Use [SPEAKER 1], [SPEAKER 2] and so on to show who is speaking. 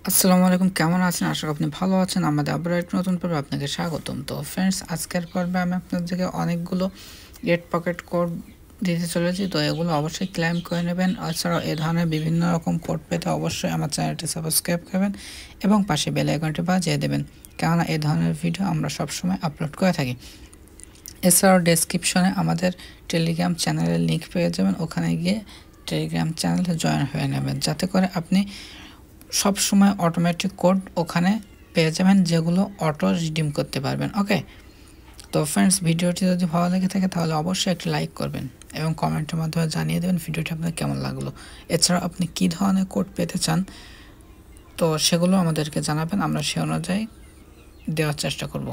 [SPEAKER 1] আসসালামু আলাইকুম, কেমন আছেন? আশা করি আপনি ভালো আছেন। আমাদের আবার একটা নতুন পর্বে আপনাকে স্বাগতম। তো ফ্রেন্ডস, আজকের পর্বে আমি আপনাদেরকে অনেকগুলো গেট পকেট কোড দিতে চলেছি। তো এগুলো অবশ্যই ক্লেম করে নেবেন। এছাড়াও এ ধরনের বিভিন্ন রকম কোড পেতে অবশ্যই আমার চ্যানেলটি সাবস্ক্রাইব করবেন এবং পাশে বেল আইকনটি বাজিয়ে দেবেন, কেননা এই ধরনের ভিডিও আমরা সবসময় আপলোড করে থাকি। এছাড়াও ডেসক্রিপশনে আমাদের টেলিগ্রাম চ্যানেলের লিঙ্ক পেয়ে যাবেন, ওখানে গিয়ে টেলিগ্রাম চ্যানেলে জয়েন হয়ে নেবেন, যাতে করে আপনি সব সময় অটোমেটিক কোড ওখানে পেয়ে যাবেন, যেগুলো অটো রিডিম করতে পারবেন। ওকে, তো ফ্রেন্ডস, ভিডিওটি যদি ভালো লেগে থাকে তাহলে অবশ্যই একটি লাইক করবেন এবং কমেন্টের মাধ্যমে জানিয়ে দেবেন ভিডিওটি আপনার কেমন লাগলো। এছাড়া আপনি কী ধরনের কোড পেতে চান তো সেগুলো আমাদেরকে জানাবেন, আমরা সে অনুযায়ী দেওয়ার চেষ্টা করব।